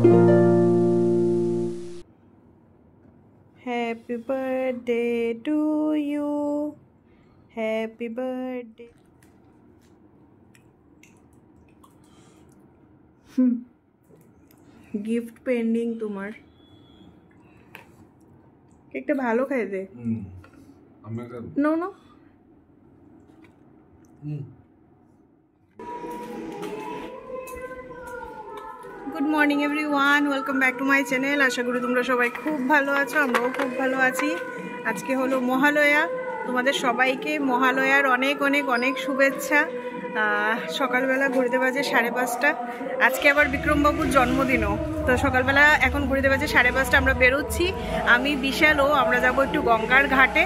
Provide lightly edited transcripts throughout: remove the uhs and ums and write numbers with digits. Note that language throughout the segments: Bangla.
Happy birthday to you. Happy birthday. Gift pending তোমার। কেকটা ভালো খাইতে। No no. Good morning everyone, welcome back to my channel. আশা করি তোমরা সবাই খুব ভালো আছো, আমরাও খুব ভালো আছি। আজকে হলো মহালয়া, তোমাদের সবাইকে মহালয়ার অনেক অনেক অনেক শুভেচ্ছা। সকালবেলা ঘুরতে বাজে 5:30। আজকে আবার বিক্রমবাবুর জন্মদিনও, তো সকালবেলা এখন ঘুরতে বাজে 5:30। আমরা বেরোচ্ছি, আমি বিশালও, আমরা যাবো একটু গঙ্গার ঘাটে।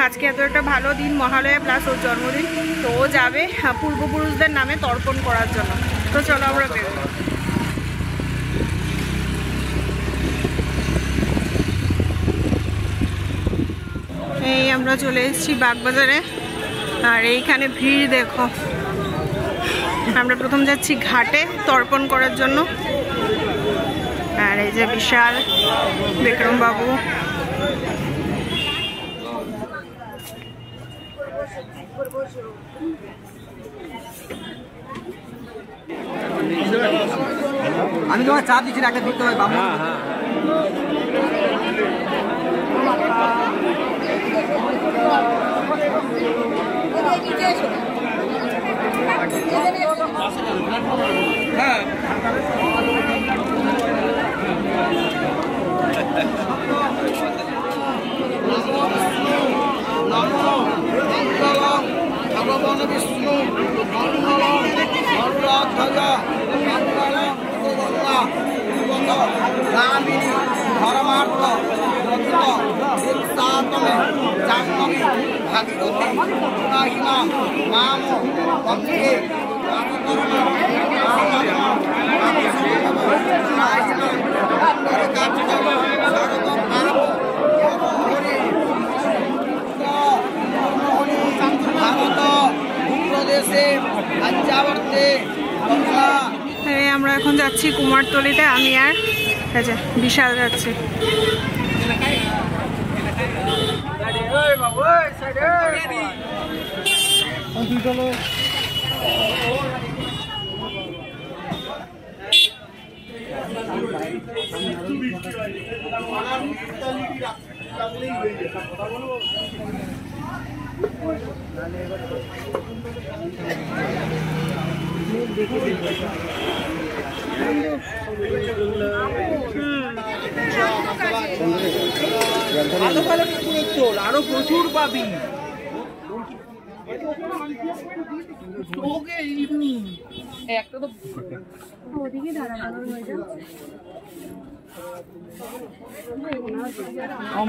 আজকে এত একটা ভালো দিন, মহালয়া প্লাস ওর জন্মদিন, তো ও যাবে পূর্বপুরুষদের নামে তর্পণ করার জন্য। তো চলো আমরা বেরোই। এই আমরা চলে এসেছি বাগবাজারে, আর এইখানে ভিড় দেখো। আমরা প্রথম যাচ্ছি ঘাটে তর্পণ করার জন্য। আর এই যে বিশাল, বিক্রমবাবু, আমি তোমার চাপ দিচ্ছি, একটা দিতে হবে বাবা। হ্যাঁ ভগবান বিষ্ণু রামিনী ধর্মার্থ জাহ্নবী ভাগীরথী গুণাহীনা মাম পক্ষে আমরা এখন যাচ্ছি কুমারটুলিতে, আমি আর বিশাল যাচ্ছি। আরো প্রচুর পাবি। একটা তো ওদিকে দাঁড়ানো হয়ে যাচ্ছে।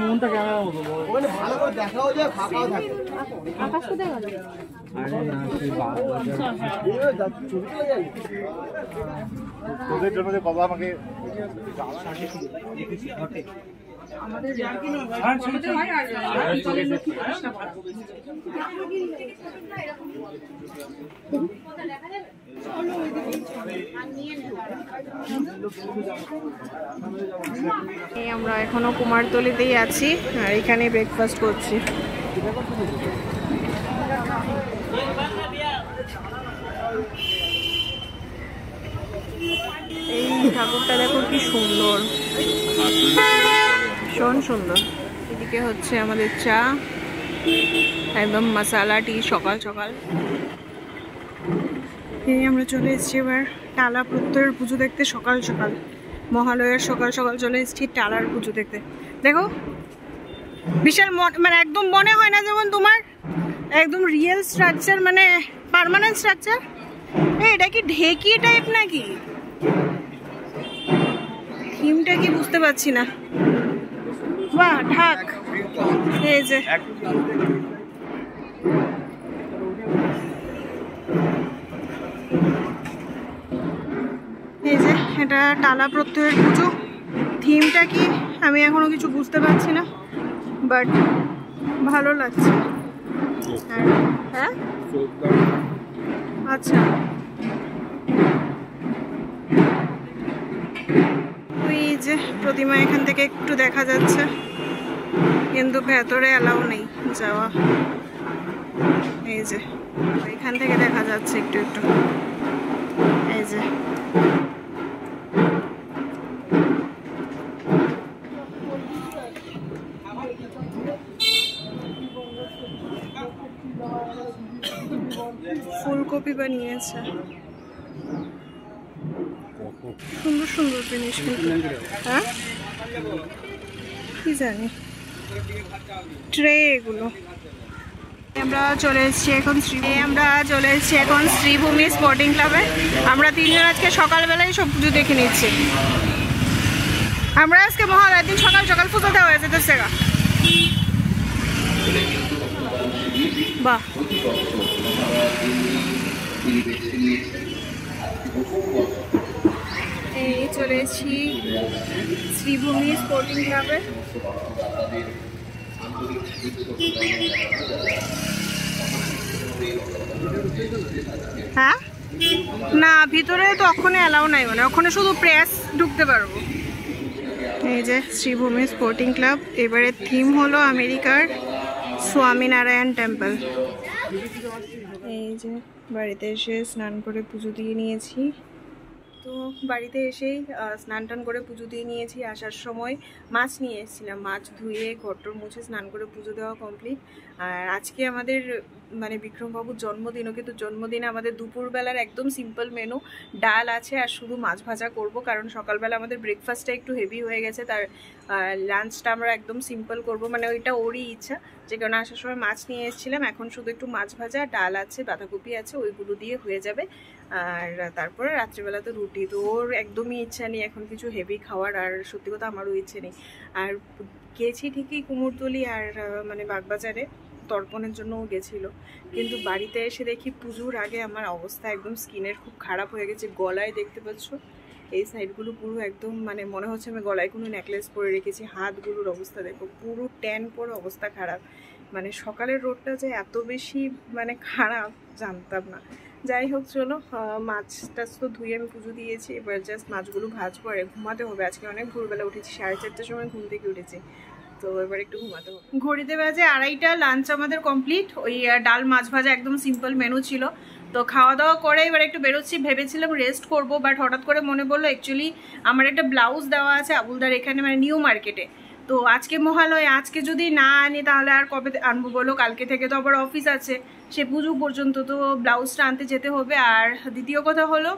মনটা কেমন ওখানে ভালো করে দেখাও যায়, ফাঁকাও থাকে। আকাশ কোথায় গেল? তোদের জন্য যে বাবা আমাকে আমাদের আমরা এখনো কুমারটুলিতেই আছি, আর এখানে ব্রেকফাস্ট করছি। এই ঠাকুরটা দেখো কি সুন্দর, ভীষণ সুন্দর। এদিকে হচ্ছে আমাদের চা, একদম মশালা টি, সকাল সকাল। এই আমরা চলে এসেছি এবার টালা প্রত্যয়ের পুজো দেখতে। সকাল সকাল, মহালয়ার সকাল সকাল চলে এসেছি টালার পুজো দেখতে। দেখো বিশাল, মানে একদম মনে হয় না যেমন তোমার একদম রিয়েল স্ট্রাকচার, মানে পার্মানেন্ট স্ট্রাকচার। এটা কি ঢেকি টাইপ নাকি? থিমটা কি বুঝতে পারছি না। বাহ, ঢাক। এই যে এটা টালা প্রত্যয়ের পুজো। থিমটা কি আমি এখনো কিছু বুঝতে পারছি না, বাট ভালো লাগছে। হ্যাঁ আচ্ছা, ওই যে প্রতিমা এখান থেকে একটু দেখা যাচ্ছে, কিন্তু ভেতরে অ্যালাউ নেই যাওয়া। এই যে এখান থেকে দেখা যাচ্ছে একটু একটু। এই যে ফুলকপি বানিয়েছে, সুন্দর সুন্দর জিনিস। হ্যাঁ কি জানি, ট্রে এগুলো। আমরা চলে এসেছি এখন শ্রীভূমি স্পোর্টিং ক্লাবে। আমরা তিনজন আজকে সকালবেলায় সব পুজো দেখে নিচ্ছি। আমরা আজকে মহালয়ার দিন সকাল সকাল পুজো দেওয়া হয়েছে তো সেগা। বাহ, এই চলে এসেছি শ্রীভূমি স্পোর্টিং ক্লাবে। হ্যাঁ না, ভিতরে তো ওখানে অ্যালাউ নাই, মানে ওখানে শুধু প্রেস ঢুকতে পারবো। এই যে শ্রীভূমি স্পোর্টিং ক্লাব। এবারে থিম হলো আমেরিকার স্বামীনারায়ণ টেম্পল। এই যে বাড়িতে এসে স্নান করে পুজো দিয়ে নিয়েছি। তো বাড়িতে এসেই স্নান টান করে পুজো দিয়ে নিয়েছি। আসার সময় মাছ নিয়ে এসেছিলাম, মাছ ধুয়ে ঘরটর মুছে স্নান করে পুজো দেওয়া কমপ্লিট। আর আজকে আমাদের মানে বিক্রমবাবুর জন্মদিন, ওকে তো জন্মদিনে আমাদের দুপুরবেলার একদম সিম্পল মেনু, ডাল আছে আর শুধু মাছ ভাজা করব, কারণ সকালবেলা আমাদের ব্রেকফাস্টটা একটু হেভি হয়ে গেছে। তার লাঞ্চটা আমরা একদম সিম্পল করব, মানে ওইটা ওরই ইচ্ছা, যে কারণে আসার সময় মাছ নিয়ে এসেছিলাম। এখন শুধু একটু মাছ ভাজা, ডাল আছে, বাঁধাকপি আছে, ওইগুলো দিয়ে হয়ে যাবে। আর তারপরে রাত্রিবেলা তো রুটি। তো ওর একদমই ইচ্ছা নেই এখন কিছু হেভি খাওয়ার, আর সত্যি কথা আমারও ইচ্ছে নেই। আর গেছি ঠিকই কুমোরটুলি আর মানে বাগবাজারে তর্পণের জন্য ও গেছিলো, কিন্তু বাড়িতে এসে দেখি পুজোর আগে আমার অবস্থা একদম স্কিনের খুব খারাপ হয়ে গেছে। গলায় দেখতে পাচ্ছ এই সাইডগুলো পুরো একদম মানে মনে হচ্ছে আমি গলায় কোনো নেকলেস পরে রেখেছি। হাতগুলোর অবস্থা দেখো, পুরো ট্যান পরে অবস্থা খারাপ। মানে সকালের রোদটা যে এত বেশি মানে খারাপ জানতাম না। যাই হোক চলো, মাছ টাছ তো ধুয়ে আমি পুজো দিয়েছি, এবার জাস্ট মাছগুলো ভাজবো আর ঘুমাতে হবে। আজকে অনেক ভোরবেলা উঠেছি, 4:30টার সময় ঘুম থেকে উঠেছি, তো এবার একটু ঘুমাতে হবে। ঘড়িতে বাজে 2:30টা, লাঞ্চ আমাদের কমপ্লিট। ওই ডাল মাছ ভাজা একদম সিম্পল মেনু ছিল। তো খাওয়া দাওয়া করে এবার একটু বেরোচ্ছি, ভেবেছিলাম রেস্ট করব, বাট হঠাৎ করে মনে পড়লো অ্যাকচুয়ালি আমার একটা ব্লাউজ দেওয়া আছে আবুলদার এখানে, মানে নিউ মার্কেটে। তো আজকে মহালয়া, আজকে যদি না আনি তাহলে আর কবে আনবো বলো? কালকে থেকে তো আবার অফিস আছে, সে পুজো পর্যন্ত তো ব্লাউজটা আনতে যেতে হবে। আর দ্বিতীয় কথা হলো,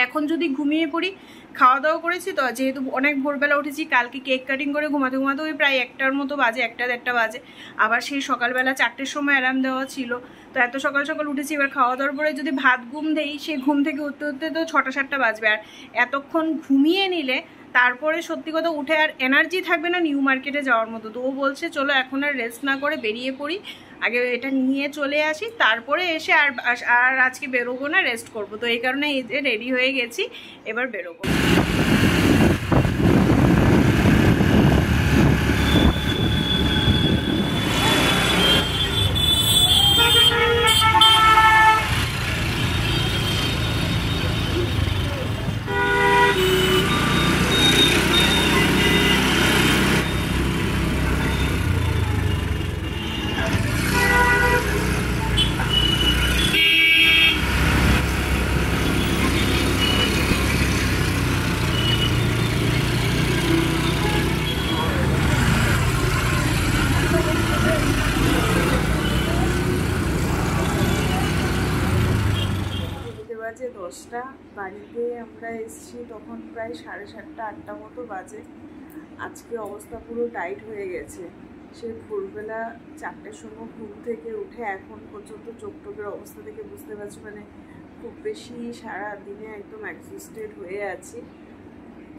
এখন যদি ঘুমিয়ে পড়ি, খাওয়া দাওয়া করেছি তো যেহেতু অনেক ভোরবেলা উঠেছি, কালকে কেক কাটিং করে ঘুমাতে ঘুমাতে ওই প্রায় 1টার মতো বাজে, 1টা-1:30 বাজে। আবার সেই সকালবেলা 4টের সময় অ্যালার্ম দেওয়া ছিল, তো এত সকাল সকাল উঠেছি। এবার খাওয়া দাওয়ার পরে যদি ভাত ঘুম দেই, সেই ঘুম থেকে উঠতে উঠতে তো 6টা-7টা বাজবে। আর এতক্ষণ ঘুমিয়ে নিলে তারপরে সত্যি কথা উঠে আর এনার্জি থাকবে না নিউ মার্কেটে যাওয়ার মতো। তো ও বলছে চলো এখন আর রেস্ট না করে বেরিয়ে পড়ি, আগে এটা নিয়ে চলে আসি, তারপরে এসে আর আজকে বেরোবো না, রেস্ট করবো। তো এই কারণে এই যে রেডি হয়ে গেছি, এবার বেরোবো। বাজে 10টা, বাড়িতে আমরা এসেছি তখন প্রায় 7:30-8টা মতো বাজে। আজকে অবস্থা পুরো টাইট হয়ে গেছে। সে ভোরবেলা 4টের সময় ঘুম থেকে উঠে এখন পর্যন্ত চোখ টোকের অবস্থা থেকে বুঝতে পারছি মানে খুব বেশি সারা দিনে একদম এক্সস্টেড হয়ে আছি,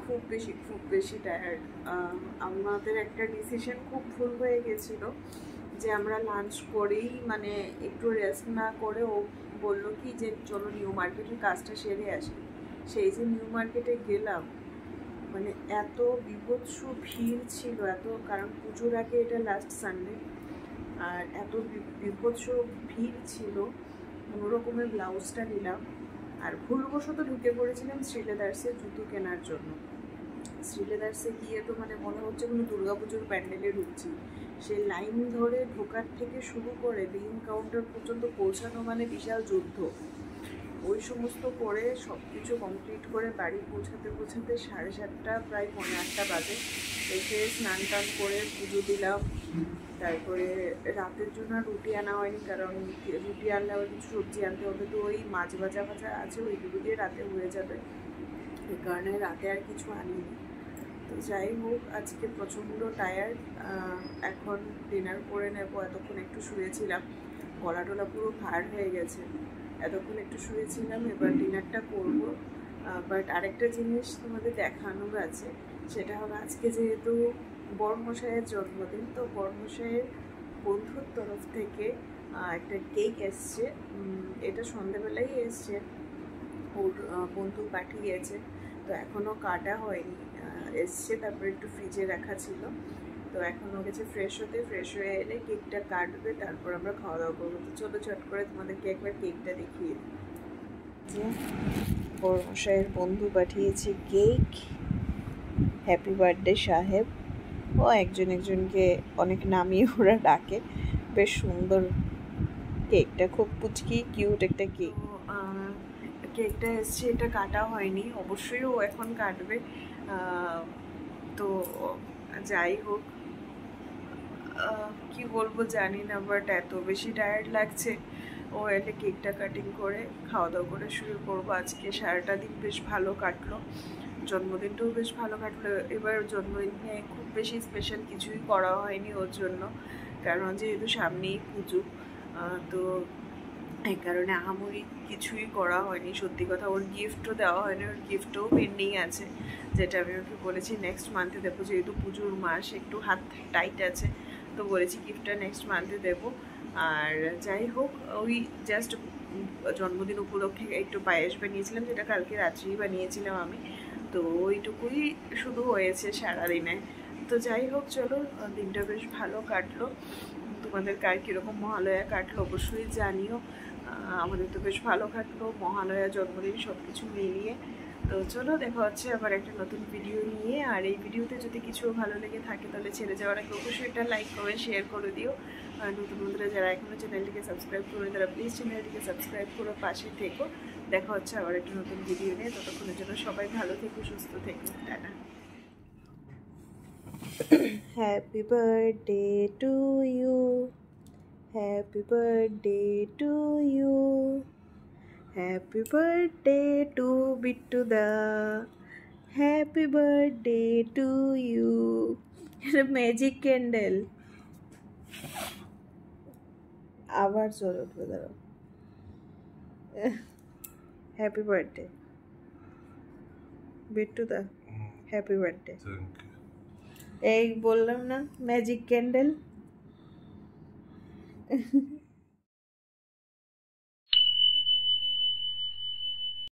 খুব বেশি টায়ার্ড। আমাদের একটা ডিসিশন খুব ভুল হয়ে গেছিলো যে আমরা লাঞ্চ করেই মানে একটু রেস্ট না করে ও বললো কি যে চলো নিউ মার্কেটের কাজটা সেরে আসি। সেই যে নিউ মার্কেটে গেলাম, মানে এত বিভৎস ভিড় ছিল, এত, কারণ পুজোর আগে এটা লাস্ট সানডে, আর এত বিভৎস ভিড় ছিল। কোনো রকমের ব্লাউজটা নিলাম, আর ভুলবশত ঢুকে পড়েছিলাম শ্রীলেদার্সে জুতো কেনার জন্য। শ্রীলেদার্সে গিয়ে তো মানে মনে হচ্ছে কোনো দুর্গাপুজোর প্যান্ডেলে ঢুকছি। সে লাইন ধরে ঢোকার থেকে শুরু করে বিলিং কাউন্টার পর্যন্ত পৌঁছানো মানে বিশাল যুদ্ধ। ওই সমস্ত করে সব কিছু কমপ্লিট করে বাড়ি পৌঁছাতে 7:30 প্রায় 8:45 বাজে। এসে স্নান টান করে পুজো দিলাম। তারপরে রাতের জন্য রুটি আনা হয়নি, কারণ রুটি আনলে আবার কিছু সবজি আনতে হবে, তো ওই মাছ ভাজা আছে ওইগুলো দিয়ে রাতে হয়ে যাবে, এই কারণে রাতে আর কিছু আনিনি। তো যাই হোক, আজকে প্রচণ্ড টায়ার্ড। এখন ডিনার করে নেবো। এতক্ষণ একটু শুয়েছিলাম, গলা টলা পুরো ভার হয়ে গেছে। এতক্ষণ একটু শুয়েছিলাম, এবার ডিনারটা করবো। বাট আরেকটা জিনিস তোমাদের দেখানোর আছে, সেটা হলো আজকে যেহেতু বড়মশাইয়ের জন্মদিন, তো বড়মশাইয়ের বন্ধুর তরফ থেকে একটা কেক এসছে। এটা সন্ধ্যেবেলাই এসছে, ওর বন্ধু পাঠিয়েছে, তো এখনও কাটা হয়নি। এসছে, তারপরে একটু ফ্রিজে রাখা ছিল, তো এখন ও গেছে ফ্রেশ হতে। ফ্রেশ হয়ে এলে কেকটা কাটবে, তারপর আমরা খাওয়া দাওয়া করবো। তো চলো চট করে তোমাদেরকে একবার কেকটা দেখিয়ে দিই। যে বড়মশাইয়ের বন্ধু পাঠিয়েছে কেক। হ্যাপি বার্থডে সাহেব। ও একজনকে অনেক নামিয়ে ওরা ডাকে। বেশ সুন্দর কেকটা, খুব পুচকি কিউট একটা কেক। কেকটা এসছে, এটা কাটা হয়নি, অবশ্যই ও এখন কাটবে। তো যাই হোক, কি বলবো জানি না, বাট এত বেশি টায়ার্ড লাগছে। ও এলে কেকটা কাটিং করে খাওয়া দাওয়া করে শুরু করবো। আজকে সারাটা দিন বেশ ভালো কাটলো, জন্মদিনটাও বেশ ভালো কাটলো। এবার জন্মদিনে খুব বেশি স্পেশাল কিছুই করা হয়নি ওর জন্য, কারণ যেহেতু সামনেই পুজো, তো এই কারণে আহামরি কিছুই করা হয়নি। সত্যি কথা, ওর গিফটও দেওয়া হয়নি, ওর গিফটও পেন্ডিং আছে, যেটা আমি ওকে বলেছি নেক্সট মান্থে দেবো। যেহেতু পুজোর মাস, একটু হাত টাইট আছে, তো বলেছি গিফটটা নেক্সট মান্থে দেবো। আর যাই হোক, ওই জাস্ট জন্মদিন উপলক্ষে একটু পায়েস বানিয়েছিলাম, যেটা কালকে রাত্রেই বানিয়েছিলাম আমি, তো ওইটুকুই শুধু হয়েছে সারাদিনে। তো যাই হোক, চলো, দিনটা বেশ ভালো কাটলো। তোমাদের কার কীরকম মহালয়া কাটলো অবশ্যই জানিও। আমাদের তো বেশ ভালো কাটলো, মহালয়া, জন্মদিন সব কিছু মিলিয়ে। তো চলো, দেখা হচ্ছে আবার একটা নতুন ভিডিও নিয়ে। আর এই ভিডিওতে যদি কিছু ভালো লেগে থাকে তাহলে ছেড়ে যাওয়ার আগে অবশ্যই এটা লাইক করে শেয়ার করে দিও। আর নতুন বন্ধুরা যারা এখনও চ্যানেলটিকে সাবস্ক্রাইব করে, তারা প্লিজ চ্যানেলটিকে সাবস্ক্রাইব করে পাশে থেকো। দেখা হচ্ছে আবার একটা নতুন ভিডিও নিয়ে। ততক্ষণের জন্য সবাই ভালো থেকো, সুস্থ থেকো, tata. Happy birthday to you. Happy birthday to you. Happy birthday to Bittu da. Happy birthday to you. Magic candle. আবার চল উঠবে, দাঁড়াও। হ্যাপি বার্থডে বিট্টু দা, হ্যাপি বার্থডে। এই বললাম না, ম্যাজিক ক্যান্ডেল।